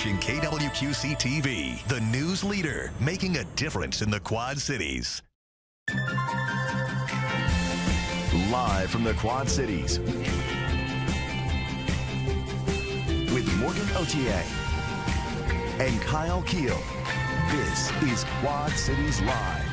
watching KWQC TV, the news leader, making a difference in the Quad Cities. Live from the Quad Cities, with Morgan Otier and Kyle Keel, this is Quad Cities Live.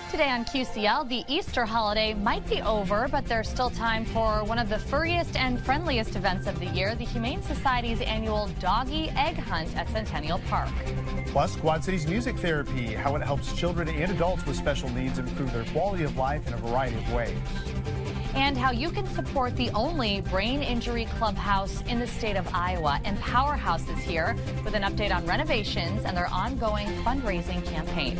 Today on QCL, the Easter holiday might be over, but there's still time for one of the furriest and friendliest events of the year, the Humane Society's annual Doggy Egg Hunt at Centennial Park. Plus, Quad Cities Music Therapy, how it helps children and adults with special needs improve their quality of life in a variety of ways. And how you can support the only brain injury clubhouse in the state of Iowa. Empower House is here with an update on renovations and their ongoing fundraising campaign.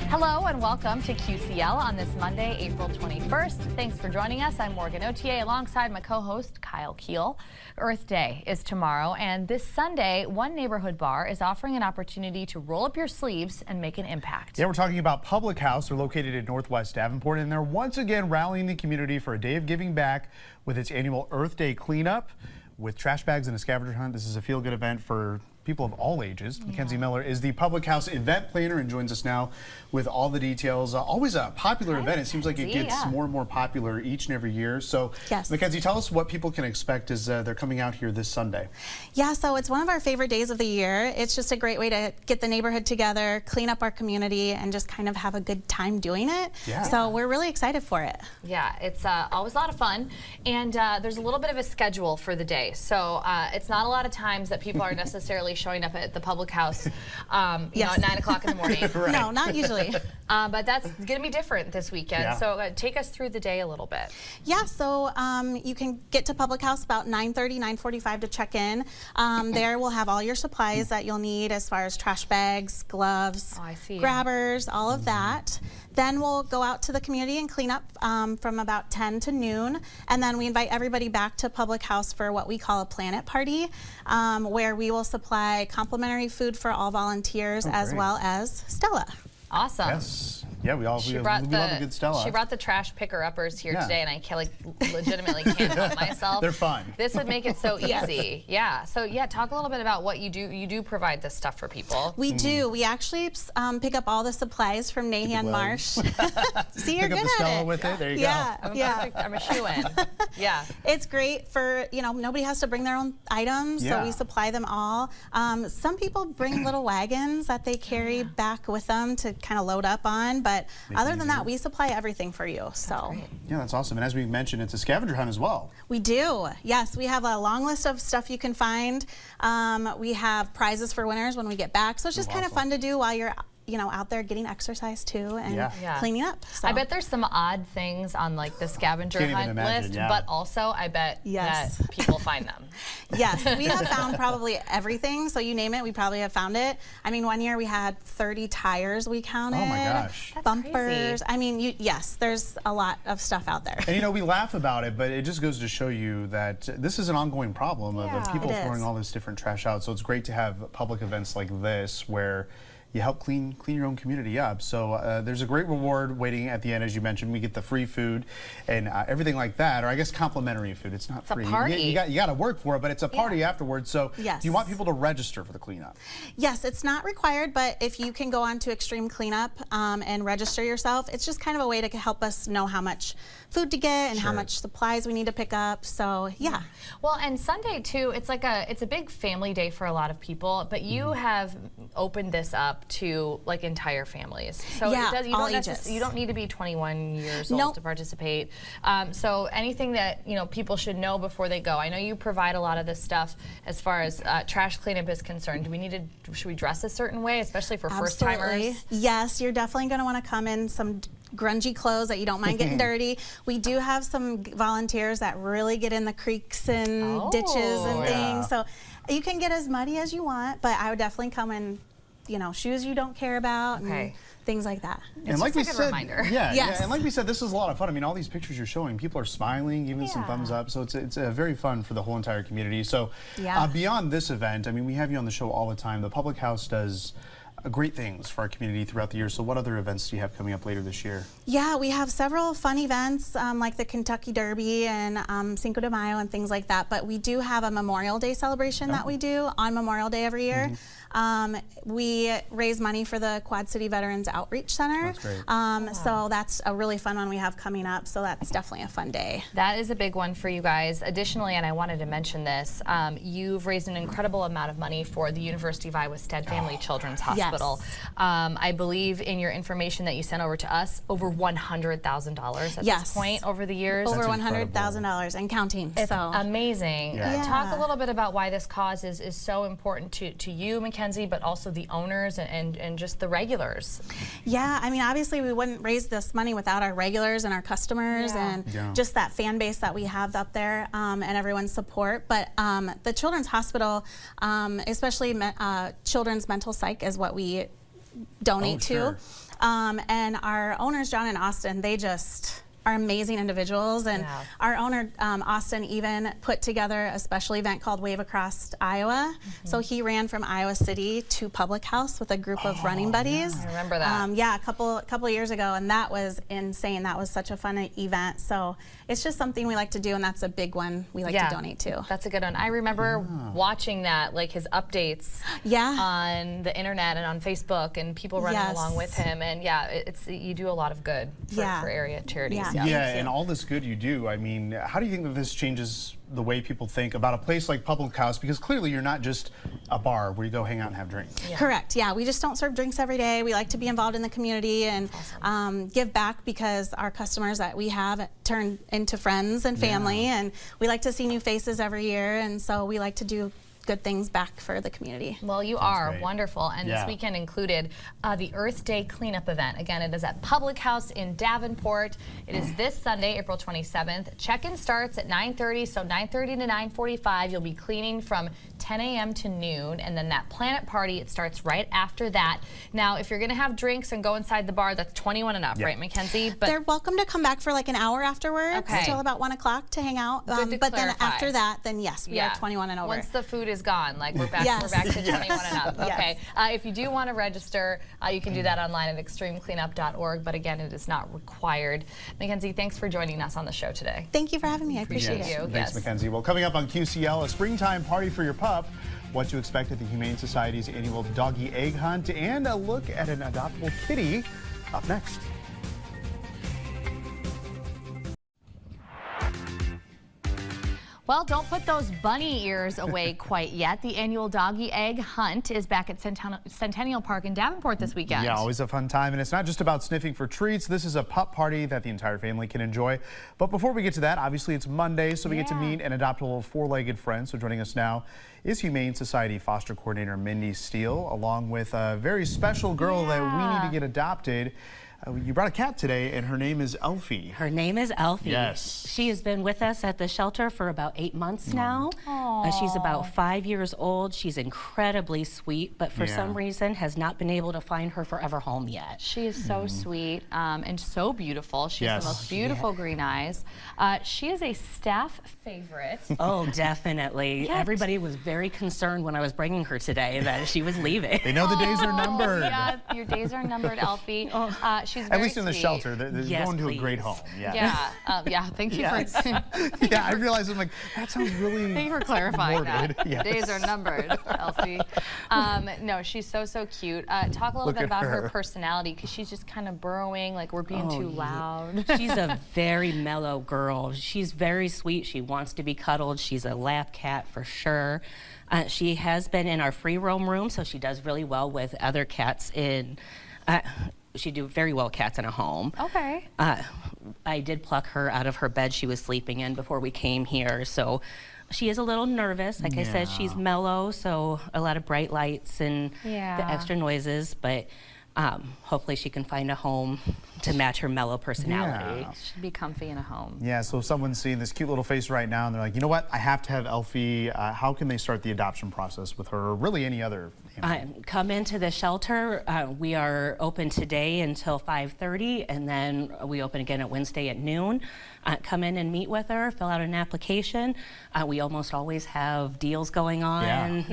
Hello and welcome to QCL on this Monday, April 21st. Thanks for joining us. I'm Morgan Otier alongside my co-host Kyle Keel. Earth Day is tomorrow, and this Sunday, one neighborhood bar is offering an opportunity to roll up your sleeves and make an impact. Yeah, we're talking about Public House. They're located in Northwest Davenport, and they're once again rallying the community for a day of giving back with its annual Earth Day cleanup with trash bags and a scavenger hunt. This is a feel-good event for people of all ages. Yeah. Mackenzie Miller is the Public House event planner and joins us now with all the details. Always a popular event. It seems like it gets more and more popular each and every year. So, yes. Mackenzie, tell us what people can expect as they're coming out here this Sunday. Yeah, so it's one of our favorite days of the year. It's just a great way to get the neighborhood together, clean up our community, and just kind of have a good time doing it. Yeah. So we're really excited for it. Yeah, it's always a lot of fun, and there's a little bit of a schedule for the day. So it's not a lot of times that people are necessarily showing up at the Public House, you know, at 9 o'clock in the morning. Right. No, not usually. But that's going to be different this weekend. Yeah. So take us through the day a little bit. Yeah, so you can get to Public House about 9:30, 9:45 to check in. There we'll have all your supplies that you'll need as far as trash bags, gloves, grabbers, all of that. Then we'll go out to the community and clean up from about 10 to noon. And then we invite everybody back to Public House for what we call a planet party, where we will supply complimentary food for all volunteers as well as Stella. Awesome. Yes. Yeah, we love a good Stella. She brought the trash picker-uppers here today, and I legitimately can't help myself. They're fun. This would make it so easy. Yeah. So yeah, talk a little bit about what you do. You do provide this stuff for people. We do. We actually pick up all the supplies from Nahan Marsh. See, you're pick good up the Stella at it. with it. There you go. I'm a shoe-in. Yeah. It's great for, you know, nobody has to bring their own items, so we supply them all. Some people bring little wagons that they carry back with them to kind of load up on, but other than that, we supply everything for you. So yeah, that's awesome. And as we mentioned, it's a scavenger hunt as well. We do. Yes, we have a long list of stuff you can find. We have prizes for winners when we get back, so it's just kind of fun to do while you're out there getting exercise too and cleaning up. So. I bet there's some odd things on like the scavenger hunt list, but also I bet that people find them. Yes, we have found probably everything. So you name it, we probably have found it. I mean, one year we had 30 tires we counted. Oh my gosh. That's bumpers. Crazy. I mean, yes, there's a lot of stuff out there. And you know, we laugh about it, but it just goes to show you that this is an ongoing problem of people throwing all this different trash out. So it's great to have public events like this where you help clean your own community up. So there's a great reward waiting at the end. As you mentioned, we get the free food and everything like that, or I guess complimentary food. It's not free. A party. You got to work for it, but it's a party afterwards. So do yes. you want people to register for the cleanup? Yes, it's not required, but if you can go on to Extreme Cleanup and register yourself, it's just kind of a way to help us know how much food to get and how much supplies we need to pick up. So yeah. Well, and Sunday too, it's a big family day for a lot of people, but you have opened this up to like entire families. So all ages. You don't need to be 21 years old to participate. So anything that people should know before they go. I know you provide a lot of this stuff as far as trash cleanup is concerned. Should we dress a certain way, especially for first timers? Yes, you're definitely going to want to come in some grungy clothes that you don't mind getting dirty. We do have some volunteers that really get in the creeks and ditches and things. So you can get as muddy as you want, but I would definitely come in shoes you don't care about and things like that. And like we said, reminder. And like we said, this is a lot of fun. I mean, all these pictures you're showing, people are smiling, giving some thumbs up. So it's very fun for the whole entire community. So beyond this event, I mean, we have you on the show all the time. The Public House does great things for our community throughout the year. So what other events do you have coming up later this year? Yeah, we have several fun events like the Kentucky Derby and Cinco de Mayo and things like that. But we do have a Memorial Day celebration that we do on Memorial Day every year. We raise money for the Quad City Veterans Outreach Center. That's great. So that's a really fun one we have coming up. So that's definitely a fun day. That is a big one for you guys. Additionally, and I wanted to mention this, you've raised an incredible amount of money for the University of Iowa Stead Family Children's Hospital. Yes. I believe in your information that you sent over to us, over $100,000 at this point over the years. Over $100,000 and counting. It's so amazing. Yeah. Talk a little bit about why this cause is so important to you, Mackenzie, but also the owners and just the regulars. Yeah, I mean, obviously we wouldn't raise this money without our regulars and our customers and just that fan base that we have up there and everyone's support. But the Children's Hospital, especially children's mental psych, is what we donate to. And our owners, John and Austin, they just are amazing individuals, and our owner Austin even put together a special event called Wave Across Iowa. So he ran from Iowa City to Public House with a group of running buddies. I remember that. Yeah, a couple of years ago, and that was insane. That was such a fun event. So it's just something we like to do, and that's a big one we like to donate to. That's a good one. I remember watching that, like his updates on the internet and on Facebook, and people running along with him. And it's you do a lot of good for area charities. Yeah, and all this good you do, I mean, how do you think that this changes the way people think about a place like Public House? Because clearly you're not just a bar where you go hang out and have drinks. Correct, yeah. We just don't serve drinks every day. We like to be involved in the community and give back, because our customers that we have turn into friends and family, and we like to see new faces every year, and so we like to do good things back for the community. Well, you are wonderful, and this weekend included the Earth Day cleanup event. Again, it is at Public House in Davenport. It is this Sunday, April 27th. Check-in starts at 9:30, so 9:30 to 9:45. You'll be cleaning from 10 a.m. to noon, and then that planet party, it starts right after that. Now, if you're going to have drinks and go inside the bar, that's 21 and up, right, Mackenzie? But they're welcome to come back for like an hour afterwards, till about 1 o'clock to hang out. But then after that, then yes, we are 21 and over. Once the food is gone, like we're back, we're back to 21 and up. Okay. If you do want to register, you can do that online at extremecleanup.org. But again, it is not required. Mackenzie, thanks for joining us on the show today. Thank you for having me. I appreciate it. Thanks, Mackenzie. Well, coming up on QCL, a springtime party for your pup, what to expect at the Humane Society's annual doggy egg hunt, and a look at an adoptable kitty up next. Well, don't put those bunny ears away quite yet. The annual doggy egg hunt is back at Centennial Park in Davenport this weekend. Yeah, always a fun time. And it's not just about sniffing for treats. This is a pup party that the entire family can enjoy. But before we get to that, obviously it's Monday, so we get to meet an adoptable four-legged friend. So joining us now is Humane Society Foster Coordinator Mindy Steele, along with a very special girl that we need to get adopted. You brought a cat today, and her name is Elfie. Her name is Elfie. Yes. She has been with us at the shelter for about 8 months now. She's about 5 years old. She's incredibly sweet, but for some reason has not been able to find her forever home yet. She is so sweet and so beautiful. She has the most beautiful green eyes. She is a staff favorite. Oh, definitely. Everybody was very concerned when I was bringing her today that she was leaving. They know the days are numbered. Yeah, your days are numbered, Elfie. She's at least in sweet. the shelter. They're going to a great home. Thank you for. I realized, I'm like, that sounds really. Thank you for clarifying morbid. that. Days are numbered, Elfie. No, she's so cute. Talk a little bit about her personality, because she's just kind of burrowing, like we're being too loud. She's a very mellow girl. She's very sweet. She wants to be cuddled. She's a lap cat for sure. She has been in our free roam room, so she does really well with other cats in. She do very well with cats in a home. Okay. I did pluck her out of her bed she was sleeping in before we came here, so she is a little nervous. Like I said, she's mellow, so a lot of bright lights and the extra noises, but hopefully she can find a home to match her mellow personality. She'd be comfy in a home. Yeah, so if someone's seeing this cute little face right now and they're like, you know what, I have to have Elfie, how can they start the adoption process with her, or really any other animal? Come into the shelter. We are open today until 5:30, and then we open again at Wednesday at noon. Come in and meet with her, fill out an application. We almost always have deals going on.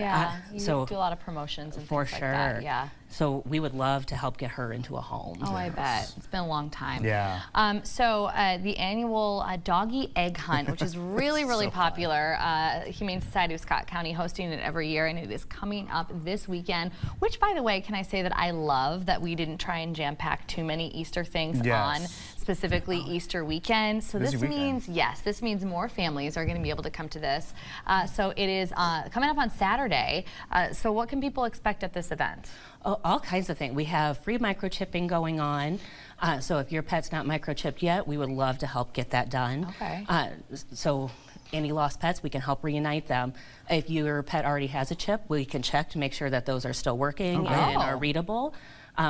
You do a lot of promotions and for things sure. like that. So we would love to help get her into a home. Oh, I bet. It's been a long time. Yeah. So the annual doggy egg hunt, which is really, really popular. Humane Society of Scott County hosting it every year, and it is coming up this weekend, which, by the way, can I say that I love that we didn't try and jam-pack too many Easter things on specifically Easter weekend. So this means, this means more families are going to be able to come to this. So it is coming up on Saturday. So what can people expect at this event? Oh, all kinds of things. We have free microchipping going on. So if your pet's not microchipped yet, we would love to help get that done. Okay. So any lost pets, we can help reunite them. If your pet already has a chip, we can check to make sure that those are still working and are readable.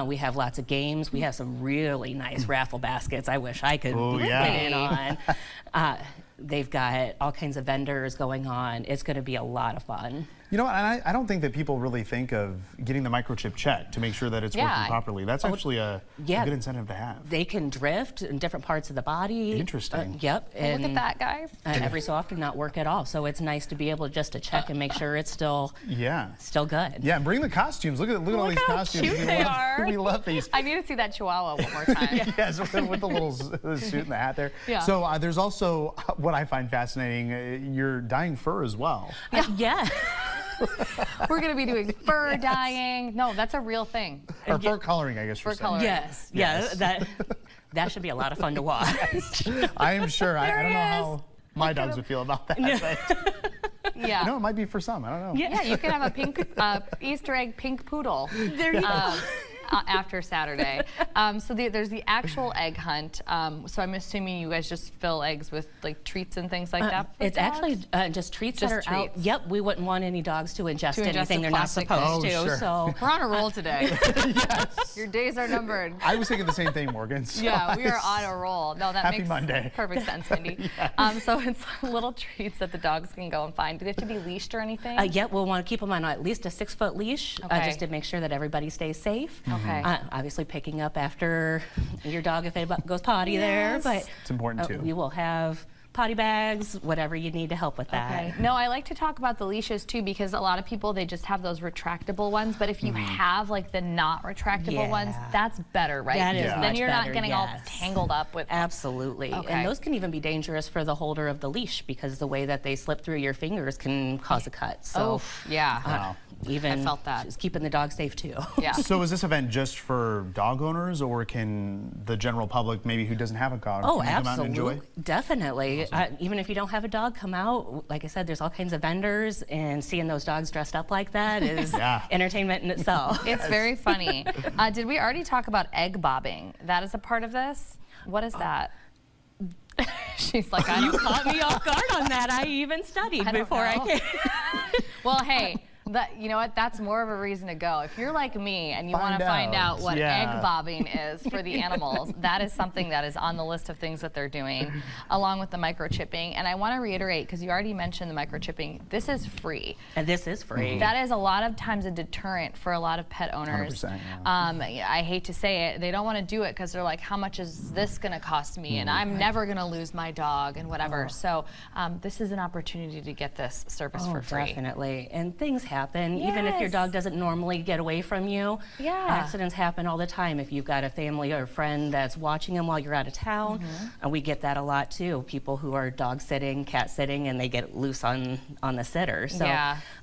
We have lots of games. We have some really nice raffle baskets. I wish I could get in on. They've got all kinds of vendors going on. It's going to be a lot of fun. You know, and I don't think that people really think of getting the microchip checked to make sure that it's working properly. That's actually a good incentive to have. They can drift in different parts of the body. Interesting. Look at that guy. Every so often not work at all. So it's nice to be able just to check and make sure it's still still good. Yeah, and bring the costumes. Look at all these costumes. Cute they are. We love these. I need to see that Chihuahua one more time. Yes, with the little suit and the hat there. Yeah. So there's also what I find fascinating, you're dyeing fur as well. Yeah. We're going to be doing fur dyeing. No, that's a real thing. Or fur coloring, I guess you're saying. Coloring. Yes. Yeah, that should be a lot of fun to watch. I am sure. I don't know how my dogs would feel about that. Yeah. No, it might be for some. I don't know. Yeah, you can have a pink Easter egg pink poodle. There you go. After Saturday. So there's the actual egg hunt. So I'm assuming you guys just fill eggs with like treats and things like that? It's actually just treats that are out. Yep, we wouldn't want any dogs to ingest anything they're not plastic. supposed to. Sure. So we're on a roll today. Yes. Your days are numbered. I was thinking the same thing, Morgan. So yeah, we are on a roll. No, that Happy makes Monday. Perfect sense, Mindy. So it's little treats that the dogs can go and find. Do they have to be leashed or anything? Yeah, we'll want to keep them on at least a 6-foot leash, just to make sure that everybody stays safe. Okay. Obviously picking up after your dog if it goes potty there, but it's important too. We will have potty bags, whatever you need to help with that. Okay. No, I like to talk about the leashes too, because a lot of people, they just have those retractable ones, but if you have like the not retractable ones, that's better, right? That is Then you're not better, getting all tangled up with Absolutely. Okay. And those can even be dangerous for the holder of the leash because the way that they slip through your fingers can cause a cut. So yeah. Even I felt that. just keeping the dog safe too. Yeah. So is this event just for dog owners, or can the general public, maybe who doesn't have a dog, Oh, come out and absolutely. enjoy? Definitely. Even if you don't have a dog, come out. Like I said, there's all kinds of vendors, and seeing those dogs dressed up like that is entertainment in itself. It's very funny. Did we already talk about egg bobbing? That is a part of this? What is that? She's like, I don't You caught me off guard on that. I even studied before I came. Well, hey, you know what? That's more of a reason to go. If you're like me and you want to find out what egg bobbing is for the animals, that is something that is on the list of things that they're doing, along with the microchipping. And I want to reiterate, because you already mentioned the microchipping, this is free. And this is free. That is a lot of times a deterrent for a lot of pet owners. 100%, I hate to say it, they don't want to do it because they're like, how much is this going to cost me? And I'm never going to lose my dog and whatever. So this is an opportunity to get this service for free. Definitely. And things happen. Even if your dog doesn't normally get away from you, accidents happen all the time. If you've got a family or a friend that's watching them while you're out of town, and we get that a lot too. People who are dog sitting, cat sitting, and they get loose on the sitter. So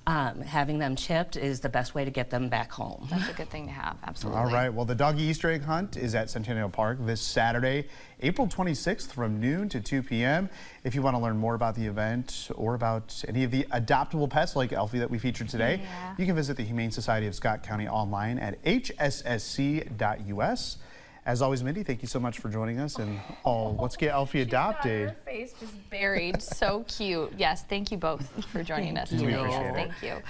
having them chipped is the best way to get them back home. That's a good thing to have, absolutely. All right, well, the Doggy Easter Egg Hunt is at Centennial Park this Saturday, April 26th from noon to 2 p.m. If you want to learn more about the event or about any of the adoptable pets like Elfie that we featured today, you can visit the Humane Society of Scott County online at hssc.us. As always, Mindy, thank you so much for joining us. And let's get Elfie adopted. Her face just buried, so cute. Yes, thank you both for joining us today. We appreciate it. Thank you.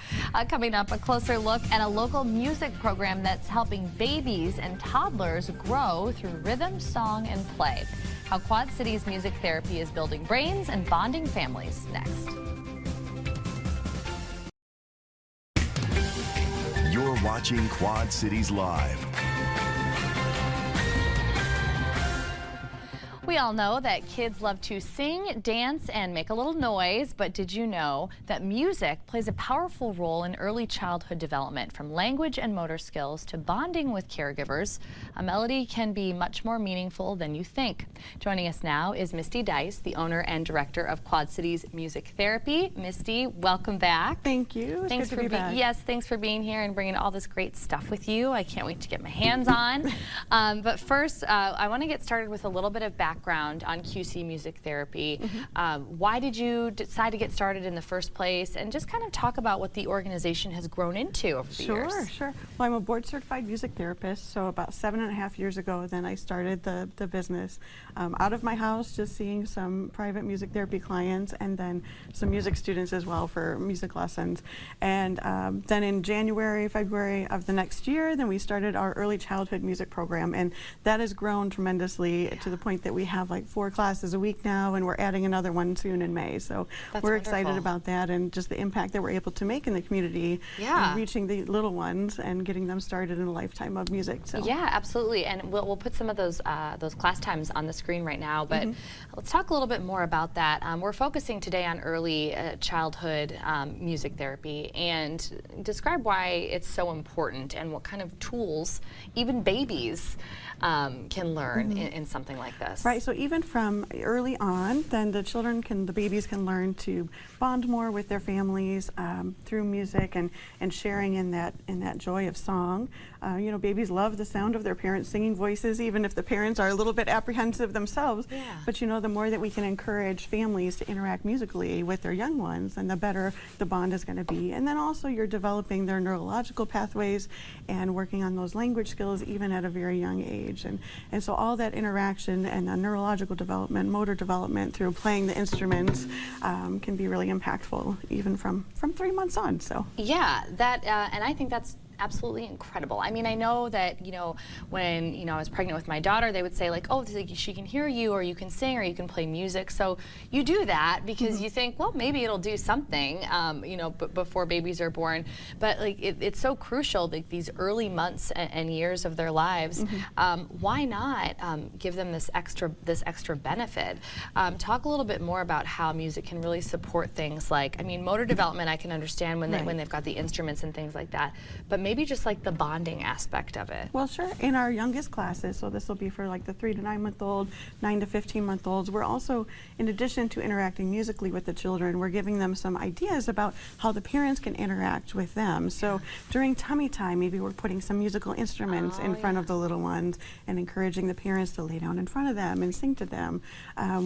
Coming up, a closer look at a local music program that's helping babies and toddlers grow through rhythm, song, and play. How Quad Cities music therapy is building brains and bonding families. Next. You're watching Quad Cities Live. We all know that kids love to sing, dance, and make a little noise, but did you know that music plays a powerful role in early childhood development, from language and motor skills to bonding with caregivers? A melody can be much more meaningful than you think. Joining us now is Misty Dice, the owner and director of Quad Cities Music Therapy. Misty, welcome back. Thank you. It's Thanks good for to be back. Yes, thanks for being here and bringing all this great stuff with you. I can't wait to get my hands on. But first, I want to get started with a little bit of background on QC Music Therapy. Why did you decide to get started in the first place, and just kind of talk about what the organization has grown into over the years? Sure. Well, I'm a board certified music therapist, so about 7.5 years ago then I started the business. Out of my house, just seeing some private music therapy clients and then some music students as well for music lessons. And then in January, February of the next year, then we started our early childhood music program, and that has grown tremendously to the point that we have like 4 classes a week now, and we're adding another one soon in May. So we're excited about that, and just the impact that we're able to make in the community, and reaching the little ones and getting them started in a lifetime of music. So yeah, absolutely. And we'll put some of those class times on the screen right now, but let's talk a little bit more about that. We're focusing today on early childhood music therapy, and describe why it's so important and what kind of tools even babies can learn in something like this. Right, so even from early on, then the babies can learn to bond more with their families through music and sharing in that joy of song. You know, babies love the sound of their parents' singing voices, even if the parents are a little bit apprehensive themselves. But you know, the more that we can encourage families to interact musically with their young ones, and the better the bond is going to be. And then also you're developing their neurological pathways and working on those language skills even at a very young age. And so all that interaction and the neurological development, motor development through playing the instruments can be really impactful even from 3 months on. So yeah, that and I think that's absolutely incredible. I mean, I know that, you know, when, you know, I was pregnant with my daughter, they would say like, oh, she can hear you, or you can sing, or you can play music. So you do that because you think, well, maybe it'll do something, you know, before babies are born. But like, it's so crucial, like these early months and years of their lives. Why not give them this extra benefit? Talk a little bit more about how music can really support things like, I mean, motor development I can understand when they've got the instruments and things like that, but maybe just like the bonding aspect of it. Well, sure. In our youngest classes, so this will be for like the 3 to 9 month old, 9 to 15 month olds, we're also, in addition to interacting musically with the children, we're giving them some ideas about how the parents can interact with them. So during tummy time, maybe we're putting some musical instruments in front of the little ones and encouraging the parents to lay down in front of them and sing to them.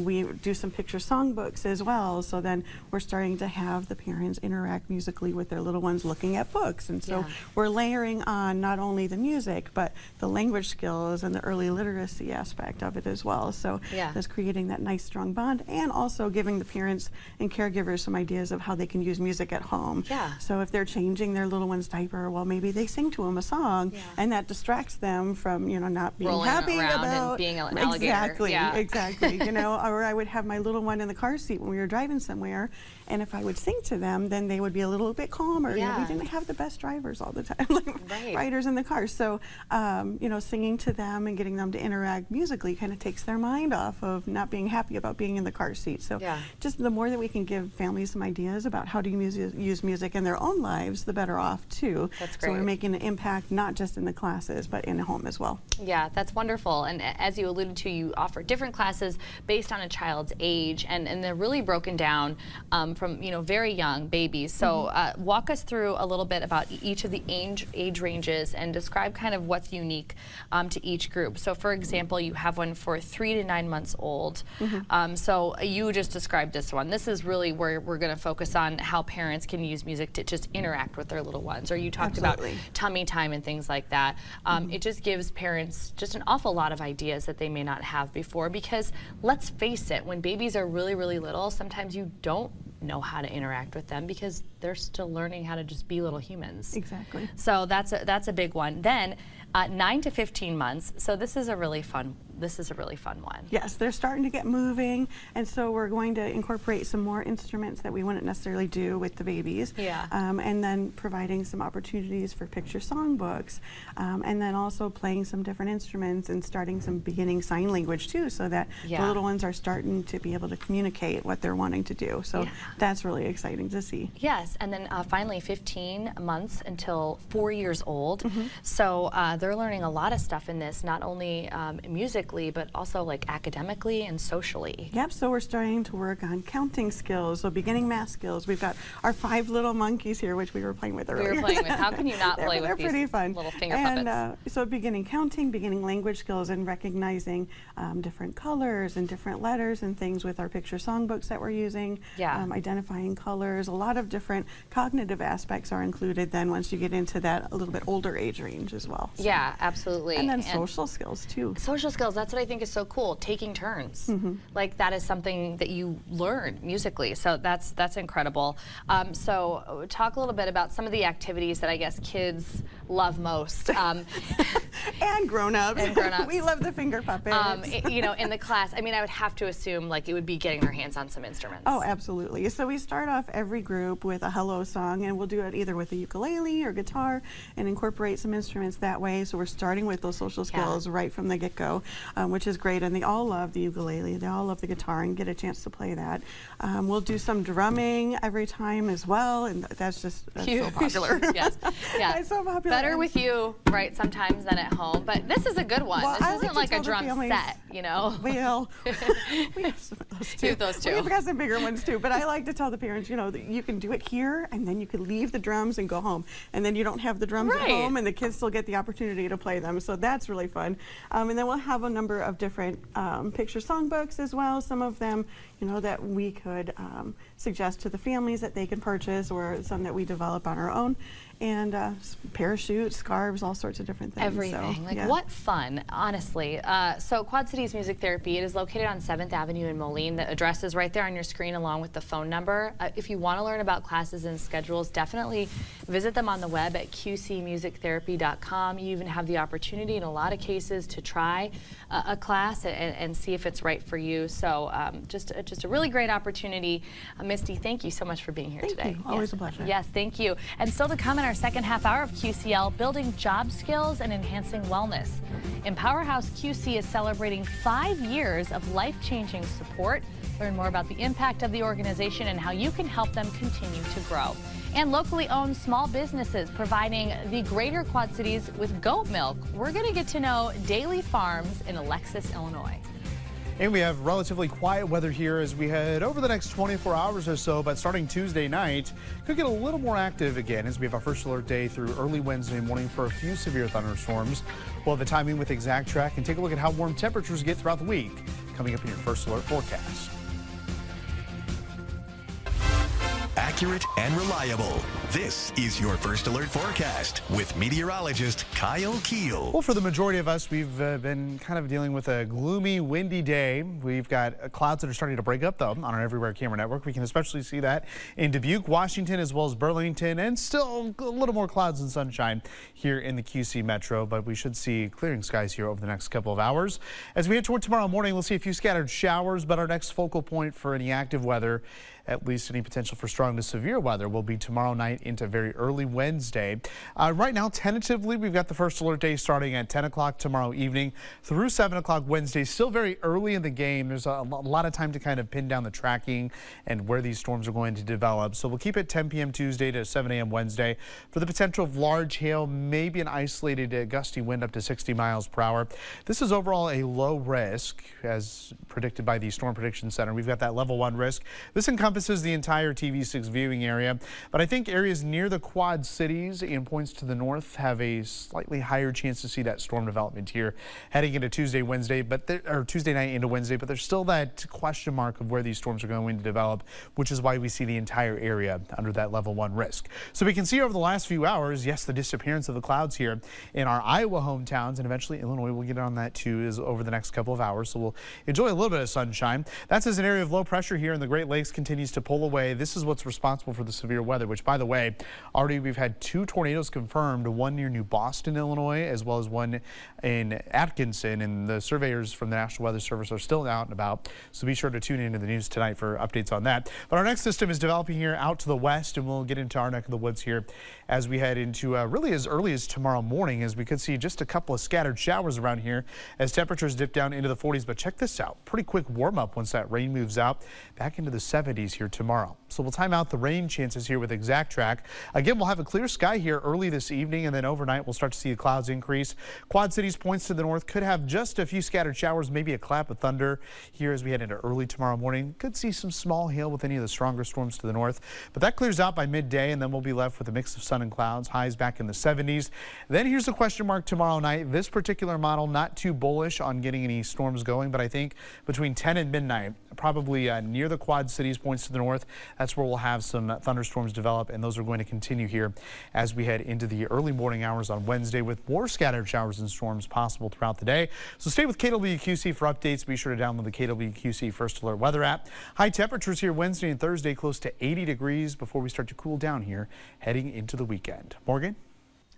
We do some picture songbooks as well, so then we're starting to have the parents interact musically with their little ones looking at books. And so we're layering on not only the music, but the language skills and the early literacy aspect of it as well. So that's creating that nice strong bond, and also giving the parents and caregivers some ideas of how they can use music at home. So if they're changing their little one's diaper, well, maybe they sing to them a song, and that distracts them from, you know, not being rolling happy around about and being an alligator. Exactly. You know, or I would have my little one in the car seat when we were driving somewhere, and if I would sing to them, then they would be a little bit calmer. You know, we didn't have the best drivers all the time, like riders in the car. So, you know, singing to them and getting them to interact musically kind of takes their mind off of not being happy about being in the car seat. So just the more that we can give families some ideas about how to use music in their own lives, the better off too. That's great. So we're making an impact not just in the classes, but in the home as well. Yeah, that's wonderful. And as you alluded to, you offer different classes based on a child's age, and they're really broken down from, you know, very young babies. So walk us through a little bit about each of the age ranges and describe kind of what's unique to each group. So for example, you have one for 3 to 9 months old. So you just described this one. This is really where we're going to focus on how parents can use music to just interact with their little ones. Or you talked about tummy time and things like that. It just gives parents just an awful lot of ideas that they may not have before, because let's face it, when babies are really, really little, sometimes you don't know how to interact with them because they're still learning how to just be little humans. Exactly. So that's a big one. Then 9 to 15 months. So this is a really fun this is a really fun one. Yes, they're starting to get moving, and so we're going to incorporate some more instruments that we wouldn't necessarily do with the babies. Yeah. And then providing some opportunities for picture songbooks, and then also playing some different instruments and starting some beginning sign language too, so that the little ones are starting to be able to communicate what they're wanting to do. So that's really exciting to see. Yes, and then finally 15 months until 4 years old. So they're learning a lot of stuff in this, not only musically, but also like academically and socially. Yep, so we're starting to work on counting skills, so beginning math skills. We've got our 5 little monkeys here, which we were playing with earlier. We were playing with. How can you not play with they're these pretty fun. little finger puppets? And so beginning counting, beginning language skills, and recognizing different colors and different letters and things with our picture songbooks that we're using. Identifying colors. A lot of different cognitive aspects are included then once you get into that a little bit older age range as well. So. Yeah, absolutely. And then social skills too. Social skills, that's what I think is so cool, taking turns. Like that is something that you learn musically, so that's incredible. So talk a little bit about some of the activities that I guess kids love most. And grown-ups. And grown-ups. We love the finger puppets. You know, in the class, I mean, I would have to assume like it would be getting their hands on some instruments. Oh, absolutely. So we start off every group with a hello song, and we'll do it either with a ukulele or guitar and incorporate some instruments that way. So we're starting with those social skills right from the get-go, which is great. And they all love the ukulele, they all love the guitar and get a chance to play that. We'll do some drumming every time as well, and that's so popular. Yes, yeah. It's so popular. Better with you, right, sometimes than at home. But this is a good one. Well, this isn't like a drum set, you know? Well, we have some of those too. You have those too. We've got some bigger ones too, but I like to tell the parents, you know, that you can do it here, and then you can leave the drums and go home, and then you don't have the drums at home, and the kids still get the opportunity to play them. So that's really fun. And then we'll have a number of different picture songbooks as well. Some of them, you know, that we could suggest to the families that they can purchase, or some that we develop on our own. And parachutes, scarves, all sorts of different things. Everything. So, like, what fun, honestly. So Quad Cities Music Therapy, it is located on 7th Avenue in Moline. The address is right there on your screen along with the phone number. If you want to learn about classes and schedules, definitely visit them on the web at qcmusictherapy.com. You even have the opportunity in a lot of cases to try a class and see if it's right for you. So just a really great opportunity. Misty, thank you so much for being here today. Thank you. Always a pleasure. Yes, thank you. And still to come in our second half hour of QCL, building job skills and enhancing wellness. Empowerhouse QC is celebrating 5 years of life-changing support. Learn more about the impact of the organization and how you can help them continue to grow. And locally owned small businesses providing the greater Quad Cities with goat milk. We're going to get to know Daily Farms in Alexis, Illinois. And we have relatively quiet weather here as we head over the next 24 hours or so, but starting Tuesday night, could get a little more active again as we have our first alert day through early Wednesday morning for a few severe thunderstorms. We'll have the timing with Exact Track and take a look at how warm temperatures get throughout the week, coming up in your first alert forecast. Accurate and reliable. This is your First Alert forecast with meteorologist Kyle Keel. Well, for the majority of us, we've been kind of dealing with a gloomy, windy day. We've got clouds that are starting to break up, though, on our Everywhere Camera Network. We can especially see that in Dubuque, Washington, as well as Burlington, and still a little more clouds and sunshine here in the QC Metro, but we should see clearing skies here over the next couple of hours. As we head toward tomorrow morning, we'll see a few scattered showers, but our next focal point for any active weather, at least any potential for strong to severe weather, will be tomorrow night into very early Wednesday. Right now, tentatively, we've got the first alert day starting at 10 o'clock tomorrow evening through 7 o'clock Wednesday. Still very early in the game. There's a lot of time to kind of pin down the tracking and where these storms are going to develop. So we'll keep it 10 p.m. Tuesday to 7 a.m. Wednesday for the potential of large hail, maybe an isolated gusty wind up to 60 miles per hour. This is overall a low risk as predicted by the Storm Prediction Center. We've got that level 1 risk. This encompasses the entire TV6 viewing area, but I think areas near the Quad Cities and points to the north have a slightly higher chance to see that storm development here heading into Tuesday, Wednesday, or Tuesday night into Wednesday, but there's still that question mark of where these storms are going to develop, which is why we see the entire area under that level 1 risk. So we can see over the last few hours, yes, the disappearance of the clouds here in our Iowa hometowns, and eventually Illinois will get on that too is over the next couple of hours. So we'll enjoy a little bit of sunshine. That's as an area of low pressure here in the Great Lakes continues continues to pull away. This is what's responsible for the severe weather, which, by the way, already we've had 2 tornadoes confirmed, one near New Boston, Illinois, as well as one in Atkinson, and the surveyors from the National Weather Service are still out and about, so be sure to tune into the news tonight for updates on that. But our next system is developing here out to the west, and we'll get into our neck of the woods here as we head into really as early as tomorrow morning, as we could see just a couple of scattered showers around here as temperatures dip down into the 40s. But check this out, pretty quick warm up once that rain moves out back into the 70s here tomorrow. So we'll time out the rain chances here with Exact Track. Again, we'll have a clear sky here early this evening, and then overnight we'll start to see the clouds increase. Quad Cities points to the north could have just a few scattered showers, maybe a clap of thunder here as we head into early tomorrow morning. Could see some small hail with any of the stronger storms to the north, but that clears out by midday, and then we'll be left with a mix of sun and clouds, highs back in the 70s. Then here's a question mark tomorrow night. This particular model not too bullish on getting any storms going, but I think between 10 and midnight, probably near the Quad Cities points to the north, that's where we'll have some thunderstorms develop, and those are going to continue here as we head into the early morning hours on Wednesday, with more scattered showers and storms possible throughout the day. So stay with KWQC for updates. Be sure to download the KWQC First Alert weather app. High temperatures here Wednesday and Thursday, close to 80 degrees before we start to cool down here heading into the weekend. Morgan?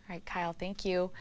All right, Kyle, thank you.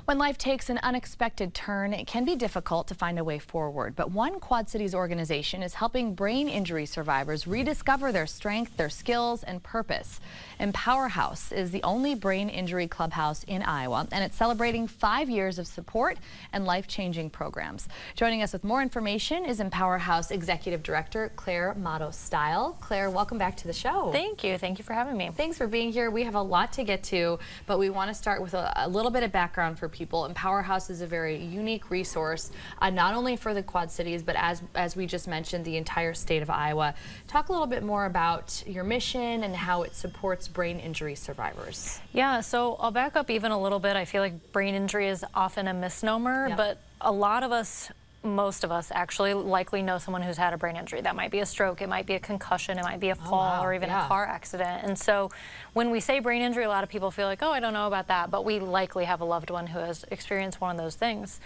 When life takes an unexpected turn, it can be difficult to find a way forward. But one Quad Cities organization is helping brain injury survivors rediscover their strength, their skills, and purpose. Empower House is the only brain injury clubhouse in Iowa, and it's celebrating 5 years of support and life-changing programs. Joining us with more information is Empower House Executive Director Claire Mato-Style. Claire, welcome back to the show. Thank you. Thank you for having me. Thanks for being here. We have a lot to get to, but we want to start with a little bit of background for people. Empower House is a very unique resource, not only for the Quad Cities, but as we just mentioned, the entire state of Iowa. Talk a little bit more about your mission and how it supports brain injury survivors. Yeah, so I'll back up even a little bit. I feel like brain injury is often a misnomer, but a lot of us, most of us actually likely know someone who's had a brain injury. That might be a stroke, it might be a concussion, it might be a fall, or even a car accident. And so when we say brain injury, a lot of people feel like, oh, I don't know about that, but we likely have a loved one who has experienced one of those things.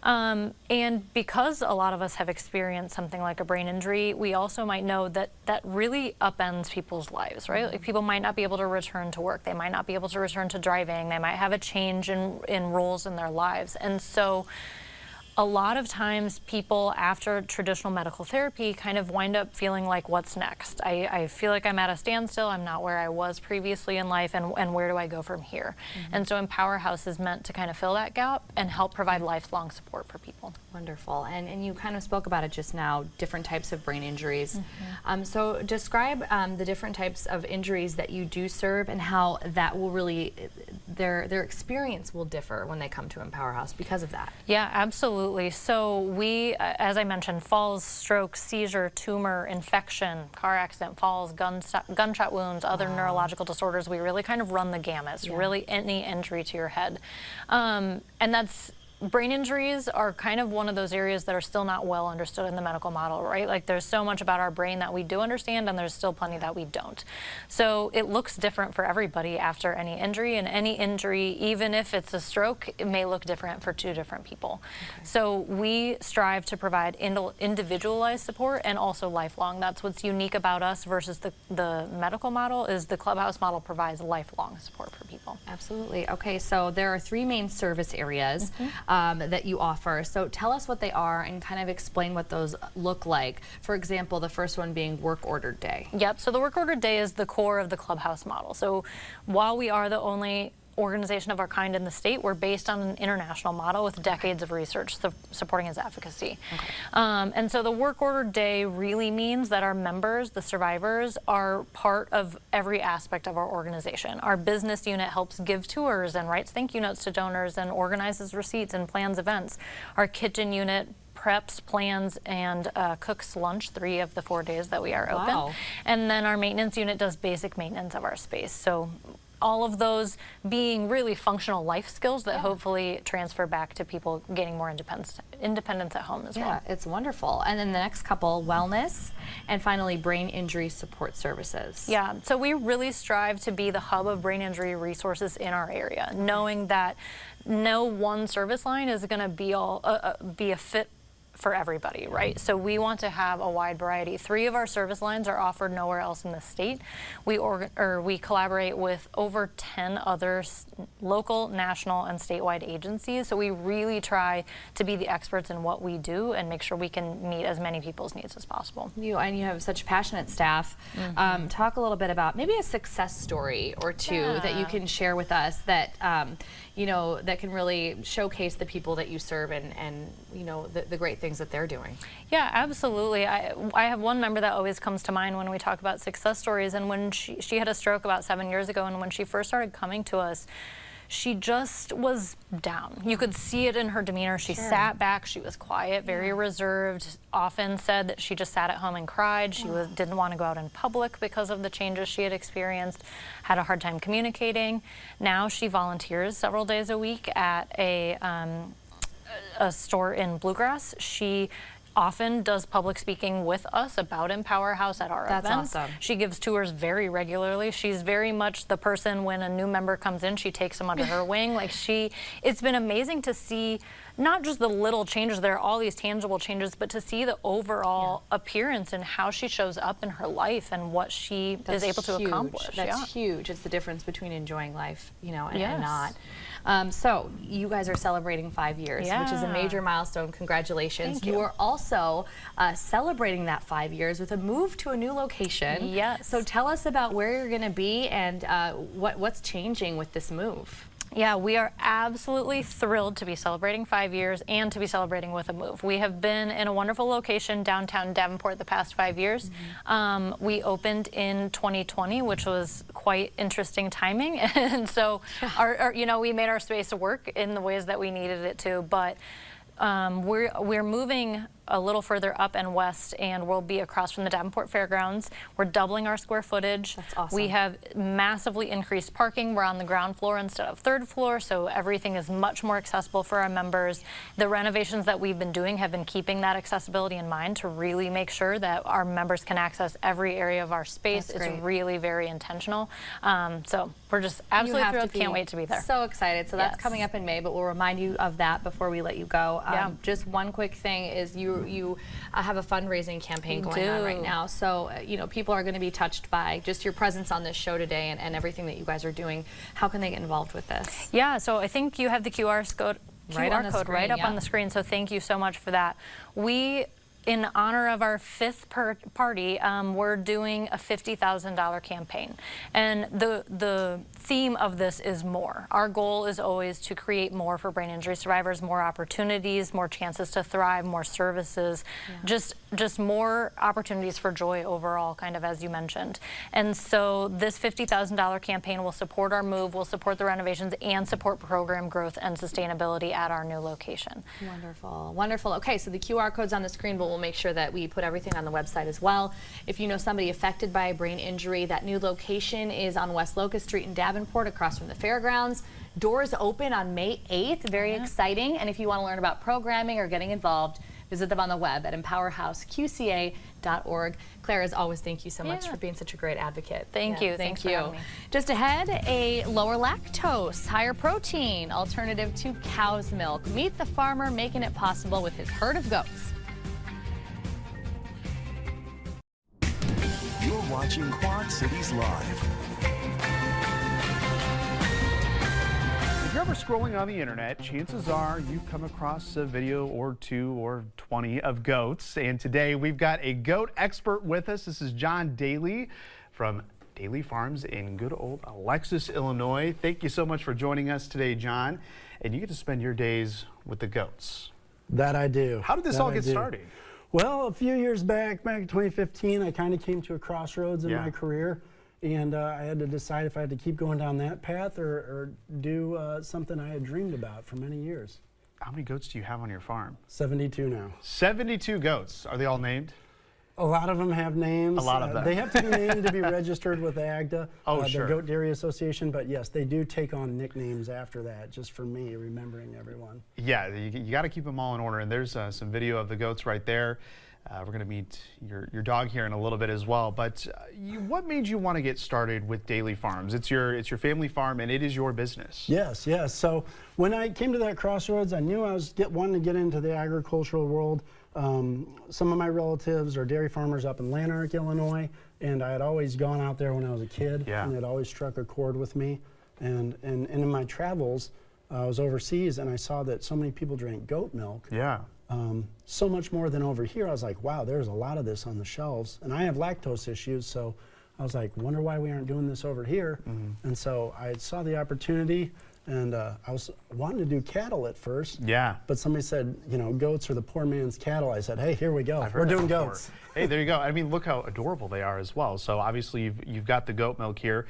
And because a lot of us have experienced something like a brain injury, we also might know that that really upends people's lives, right? Like, people might not be able to return to work, they might not be able to return to driving, they might have a change in roles in their lives. And so a lot of times people after traditional medical therapy kind of wind up feeling like, what's next? I feel like I'm at a standstill, I'm not where I was previously in life, and where do I go from here? And so Empower House is meant to kind of fill that gap and help provide lifelong support for people. Wonderful. And you kind of spoke about it just now, different types of brain injuries. So describe the different types of injuries that you do serve and how that will really, their experience will differ when they come to Empower House because of that. Yeah, absolutely. So we, as I mentioned, falls, stroke, seizure, tumor, infection, car accident, falls, gunshot wounds, other neurological disorders. We really kind of run the gamut. So really any injury to your head. And brain injuries are kind of one of those areas that are still not well understood in the medical model, right? Like, there's so much about our brain that we do understand, and there's still plenty that we don't. So it looks different for everybody after any injury, and any injury, even if it's a stroke, it may look different for 2 different people. So we strive to provide individualized support and also lifelong. That's what's unique about us versus the medical model, is the clubhouse model provides lifelong support for people. Absolutely. Okay, so there are 3 main service areas that you offer. So tell us what they are and kind of explain what those look like. For example, the first one being work ordered day. Yep, so the work ordered day is the core of the clubhouse model. So while we are the only organization of our kind in the state, we're based on an international model with decades of research supporting its efficacy. And so the work order day really means that our members, the survivors, are part of every aspect of our organization. Our business unit helps give tours and writes thank you notes to donors and organizes receipts and plans events. Our kitchen unit preps, plans, and cooks lunch 3 of the 4 days that we are open. And then our maintenance unit does basic maintenance of our space. So all of those being really functional life skills that hopefully transfer back to people gaining more independence at home as well. Yeah, it's wonderful. And then the next couple, wellness, and finally brain injury support services. Yeah, so we really strive to be the hub of brain injury resources in our area, knowing that no one service line is going to be a fit for everybody, right? So we want to have a wide variety. 3 of our service lines are offered nowhere else in the state. We collaborate with over 10 other local, national, and statewide agencies. So we really try to be the experts in what we do and make sure we can meet as many people's needs as possible. You have such passionate staff. Talk a little bit about maybe a success story or two that you can share with us that that can really showcase the people that you serve and the great things that they're doing. Yeah, absolutely. I have one member that always comes to mind when we talk about success stories, and when she had a stroke about 7 years ago, and when she first started coming to us, she just was down. You could see it in her demeanor. She sat back, she was quiet, very reserved, often said that she just sat at home and cried. She didn't want to go out in public because of the changes she had experienced, had a hard time communicating. Now she volunteers several days a week at a store in Bluegrass. She often does public speaking with us about Empower House at our events. Awesome. She gives tours very regularly. She's very much the person when a new member comes in, she takes them under her wing. It's been amazing to see not just the little changes, there are all these tangible changes, but to see the overall appearance and how she shows up in her life and what she is able to accomplish. That's huge. It's the difference between enjoying life, and not. So you guys are celebrating 5 years, which is a major milestone. Congratulations. Thank you. You are also celebrating that 5 years with a move to a new location. Yes. So tell us about where you're going to be and what's changing with this move. Yeah, we are absolutely thrilled to be celebrating 5 years and to be celebrating with a move. We have been in a wonderful location downtown Davenport the past 5 years. We opened in 2020, which was quite interesting timing, and so we made our space work in the ways that we needed it to. But we're moving a little further up and west, and we'll be across from the Davenport Fairgrounds. We're doubling our square footage. That's awesome. We have massively increased parking. We're on the ground floor instead of third floor, so everything is much more accessible for our members. The renovations that we've been doing have been keeping that accessibility in mind to really make sure that our members can access every area of our space. It's really very intentional. So we're just absolutely thrilled. Can't wait to be there. So excited. So that's coming up in May, but we'll remind you of that before we let you go. Just one quick thing is you have a fundraising campaign going on right now. So, people are going to be touched by just your presence on this show today and everything that you guys are doing. How can they get involved with this? Yeah, so I think you have the QR code right up on the screen. So thank you so much for that. We, in honor of our 5th party, we're doing a $50,000 campaign. And the theme of this is more. Our goal is always to create more for brain injury survivors, more opportunities, more chances to thrive, more services, just more opportunities for joy overall, kind of as you mentioned. And so this $50,000 campaign will support our move, will support the renovations, and support program growth and sustainability at our new location. Wonderful, wonderful. Okay, so the QR code's on the screen, but we'll make sure that we put everything on the website as well. If you know somebody affected by a brain injury, that new location is on West Locust Street in Davenport, across from the fairgrounds. Doors open on May 8th. Very exciting. And if you want to learn about programming or getting involved, visit them on the web at empowerhouseqca.org. Claire, as always, thank you so much for being such a great advocate. Thank you. Thank Thanks for having me. Just ahead, a lower lactose, higher protein alternative to cow's milk. Meet the farmer making it possible with his herd of goats. You're watching Quad Cities Live. If you're ever scrolling on the internet, chances are you've come across a video or 2 or 20 of goats. And today we've got a goat expert with us. This is John Daly from Daly Farms in good old Alexis, Illinois. Thank you so much for joining us today, John. And you get to spend your days with the goats. That I do. How did this all get started? Well, a few years back in 2015, I kind of came to a crossroads in my career. And I had to decide if I had to keep going down that path or do something I had dreamed about for many years. How many goats do you have on your farm? 72 now. 72 goats. Are they all named? A lot of them have names. A lot of them. They have to be named to be registered with AGDA, sure. the Goat Dairy Association. But yes, they do take on nicknames after that, just for me, remembering everyone. Yeah, you got to keep them all in order. And there's some video of the goats right there. We're going to meet your dog here in a little bit as well. But what made you want to get started with Daly Farms? It's your family farm, and it is your business. Yes, yes. So when I came to that crossroads, I knew I was wanting to get into the agricultural world. Some of my relatives are dairy farmers up in Lanark, Illinois, and I had always gone out there when I was a kid, and it always struck a chord with me. And in my travels, I was overseas, and I saw that so many people drank goat milk. Yeah. So much more than over here. I was like, wow, there's a lot of this on the shelves. And I have lactose issues, so I was like, wonder why we aren't doing this over here. And so I saw the opportunity, and I was wanting to do cattle at first. Yeah. But somebody said, you know, goats are the poor man's cattle. I said, hey, here we go. We're doing goats. Hey, there you go. I mean, look how adorable they are as well. So obviously you've got the goat milk here.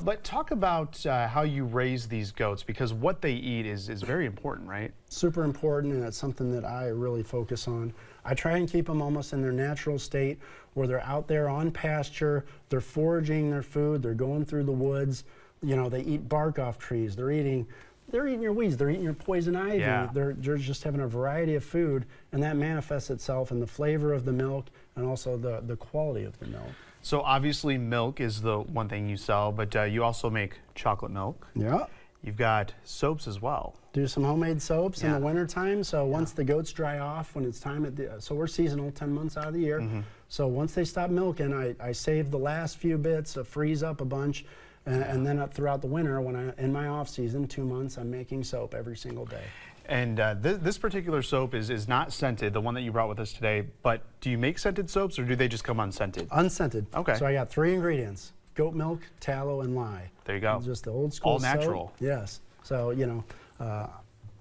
But talk about how you raise these goats, because what they eat is very important, right? Super important, and it's something that I really focus on. I try and keep them almost in their natural state where they're out there on pasture, they're foraging their food, they're going through the woods. You know, they eat bark off trees, they're eating your weeds, they're eating your poison ivy. They're just having a variety of food, and that manifests itself in the flavor of the milk and also the quality of the milk. So obviously milk is the one thing you sell, but you also make chocolate milk. Yeah. You've got soaps as well. Do some homemade soaps in the wintertime. So once the goats dry off, when it's time, so we're seasonal 10 months out of the year. So once they stop milking, I save the last few bits, freeze up a bunch, and then throughout the winter, when in my off season, 2 months, I'm making soap every single day. And this particular soap is not scented, the one that you brought with us today, but do you make scented soaps or do they just come unscented? Unscented. Okay. So I got 3 ingredients: goat milk, tallow, and lye. There you go. Just the old school all natural. Soap. Yes. So, you know,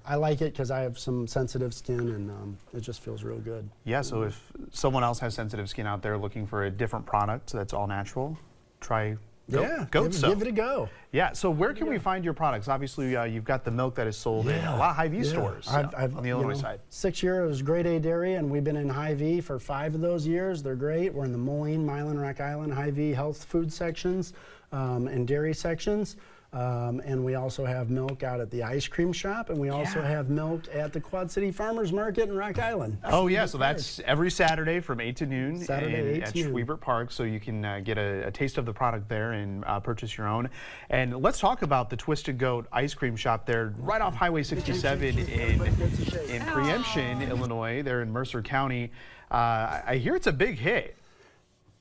I like it because I have some sensitive skin, and it just feels real good. Yeah, so if someone else has sensitive skin out there looking for a different product that's all natural, try goat soap. Give it a go. Yeah, so where can we find your products? Obviously, you've got the milk that is sold in a lot of Hy-Vee stores on the Illinois side. 6 years, Grade A Dairy, and we've been in Hy-Vee for 5 of those years. They're great. We're in the Moline, Milan, Rock Island, Hy-Vee health food sections and dairy sections. And we also have milk out at the ice cream shop, and we also have milk at the Quad City Farmers Market in Rock Island. Oh yeah, so that's every Saturday from 8 to noon at Schwiebert Park, so you can get a taste of the product there and purchase your own. And let's talk about the Twisted Goat ice cream shop there right off Highway 67 in Preemption, Illinois, there in Mercer County. I hear it's a big hit.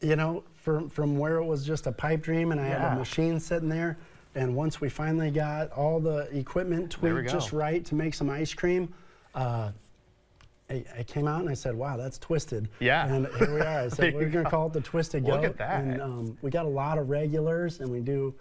You know, from where it was just a pipe dream and I had a machine sitting there, and once we finally got all the equipment tweaked just right to make some ice cream, I came out and I said, wow, that's twisted. Yeah. And here we are. I said, we're going to call it the Twisted Goat. Look at that. And we got a lot of regulars, and we do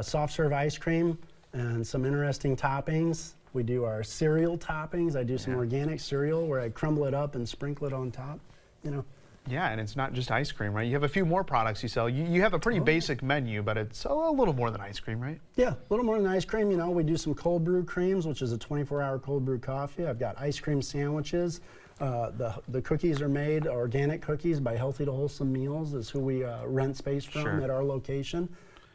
soft serve ice cream and some interesting toppings. We do our cereal toppings. I do some organic cereal where I crumble it up and sprinkle it on top, you know. Yeah, and it's not just ice cream, right? You have a few more products you sell. You have a pretty basic menu, but it's a little more than ice cream, right? Yeah, a little more than ice cream. You know, we do some cold brew creams, which is a 24-hour cold brew coffee. I've got ice cream sandwiches. The cookies are made, organic cookies, by Healthy to Wholesome Meals is who we rent space from at our location.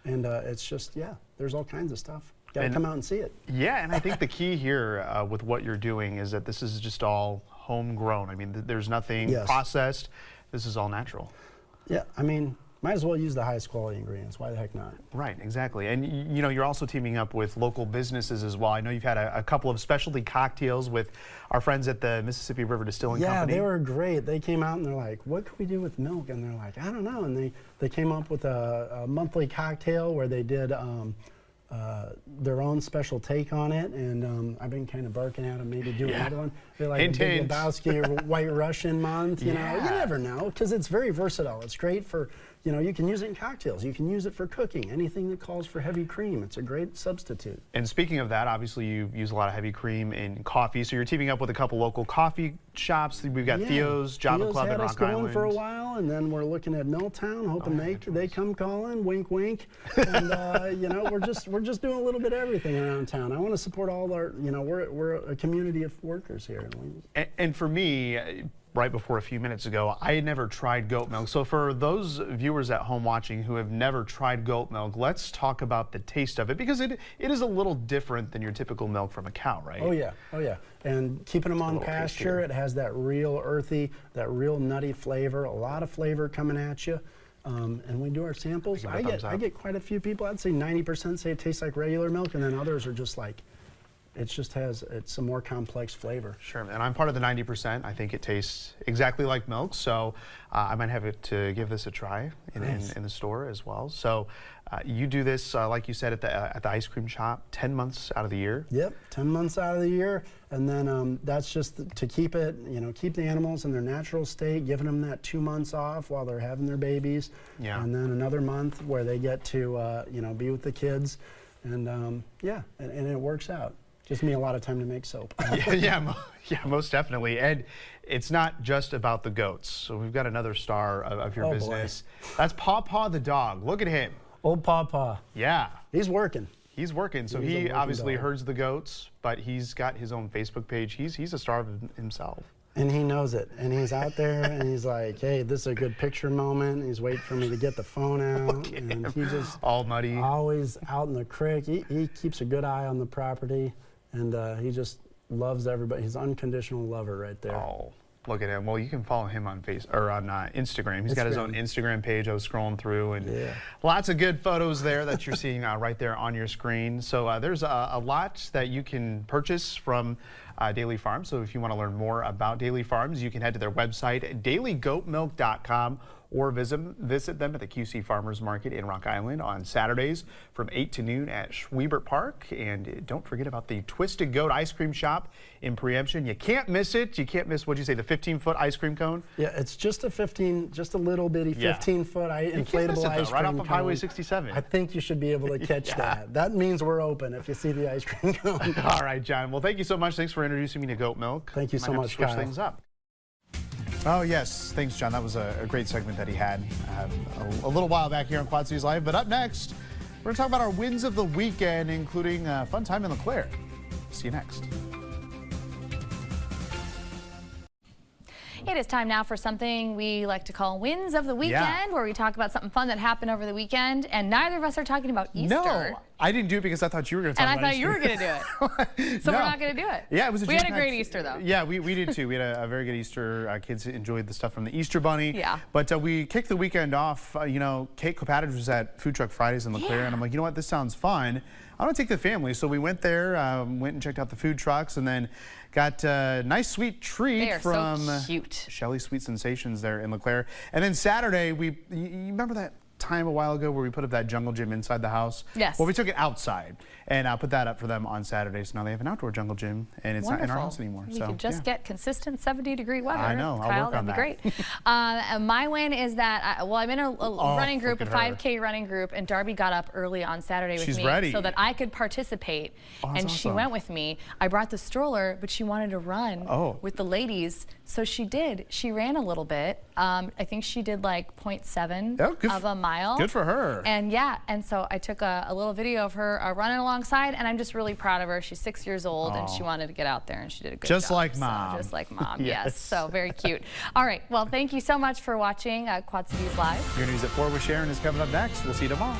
And it's just, there's all kinds of stuff. Got to come out and see it. Yeah, and I think the key here with what you're doing is that this is just all homegrown. I mean, there's nothing processed. This is all natural. Yeah, I mean, might as well use the highest quality ingredients. Why the heck not? Right, exactly. And you know, you're also teaming up with local businesses as well. I know you've had a couple of specialty cocktails with our friends at the Mississippi River Distilling Company. Yeah, they were great. They came out and they're like, what could we do with milk? And they're like, I don't know. And they came up with a monthly cocktail where they did their own special take on it, and I've been kind of barking at them maybe do another one. They're like the Big Lebowski or White Russian month, you know. You never know, because it's very versatile. It's great for, you know, you can use it in cocktails. You can use it for cooking. Anything that calls for heavy cream, it's a great substitute. And speaking of that, obviously you use a lot of heavy cream in coffee, so you're teaming up with a couple local coffee shops. We've got Theo's, Java Club, and Rock Island. Going for a while, and then we're looking at Milltown, hoping they come calling, wink, wink. And you know, we're just doing a little bit of everything around town. I want to support all our, you know, we're a community of workers here. And for me, right before a few minutes ago, I had never tried goat milk. So for those viewers at home watching who have never tried goat milk, let's talk about the taste of it, because it is a little different than your typical milk from a cow, right? Oh yeah, oh yeah. And keeping them on pasture, it has that real earthy, that real nutty flavor, a lot of flavor coming at you. And we do our samples. I get quite a few people, I'd say 90% say it tastes like regular milk, and then others are just like, it's a more complex flavor. Sure, and I'm part of the 90%. I think it tastes exactly like milk, so I might have to give this a try in the store as well. So you do this, like you said, at the ice cream shop, 10 months out of the year. Yep, 10 months out of the year, and then that's just to keep it, keep the animals in their natural state, giving them that 2 months off while they're having their babies, and then another month where they get to be with the kids, and and it works out. Gives me a lot of time to make soap. yeah, most definitely. And it's not just about the goats. So we've got another star of your business. Boy. That's Paw Paw the dog. Look at him. Old Paw Paw. Yeah. He's working. He's working. So he obviously herds the goats, but he's got his own Facebook page. He's a star of himself. And he knows it. And he's out there and he's like, hey, this is a good picture moment. He's waiting for me to get the phone out. And he just all muddy. Always out in the creek. He keeps a good eye on the property. And he just loves everybody. He's an unconditional lover right there. Oh, look at him. Well, you can follow him on Instagram. He's got his own Instagram page. I was scrolling through, and lots of good photos there that you're seeing right there on your screen. So there's a lot that you can purchase from Daily Farms. So if you want to learn more about Daily Farms, you can head to their website, dailygoatmilk.com, or visit them at the QC Farmers Market in Rock Island on Saturdays from 8 to noon at Schwiebert Park. And don't forget about the Twisted Goat Ice Cream Shop in Preemption. You can't miss it. You can't miss, what'd you say, the 15-foot ice cream cone? Yeah, it's just a little bitty 15-foot inflatable ice cream right off of cone. Highway 67. I think you should be able to catch that. That means we're open if you see the ice cream cone. All right, John. Well, thank you so much. Thanks for introducing me to goat milk. Thank you so much, Kyle. Switch things up. Oh, yes. Thanks, John. That was a great segment that he had a little while back here on Quad Cities Live. But up next, we're going to talk about our wins of the weekend, including a fun time in LeClaire. See you next. It is time now for something we like to call Wins of the Weekend, where we talk about something fun that happened over the weekend, and neither of us are talking about Easter. No, I didn't do it because I thought you were going to talk about Easter. And I thought you were going to do it. So we're not going to do it. Yeah, it was We had a great Easter, though. Yeah, we did too. We had a very good Easter. Kids enjoyed the stuff from the Easter Bunny. Yeah. But we kicked the weekend off. Kate Kopatich was at Food Truck Fridays in LeClaire, and I'm like, you know what, this sounds fun. I want to take the family. So we went there, went and checked out the food trucks, and then got a nice sweet treat from so cute. Shelly Sweet Sensations there in LeClaire. And then Saturday, you remember that time a while ago where we put up that jungle gym inside the house? Yes. Well, we took it outside and put that up for them on Saturday. So now they have an outdoor jungle gym, and it's not in our house anymore. We could just get consistent 70-degree weather. I know. Kyle, I'll work on that. that'd be great. My win is that I'm in a running group, a 5K running group, and Darby got up early on Saturday with me so that I could participate. And she went with me. I brought the stroller, but she wanted to run with the ladies, so she did. She ran a little bit. I think she did like 0.7 of a mile. Good for her. And and so I took a little video of her running alongside, and I'm just really proud of her. She's 6 years old, and she wanted to get out there, and she did a good job. Just like mom. So, just like mom, yes. So very cute. All right, well, thank you so much for watching Quad Cities Live. Your news at 4 with Sharon is coming up next. We'll see you tomorrow.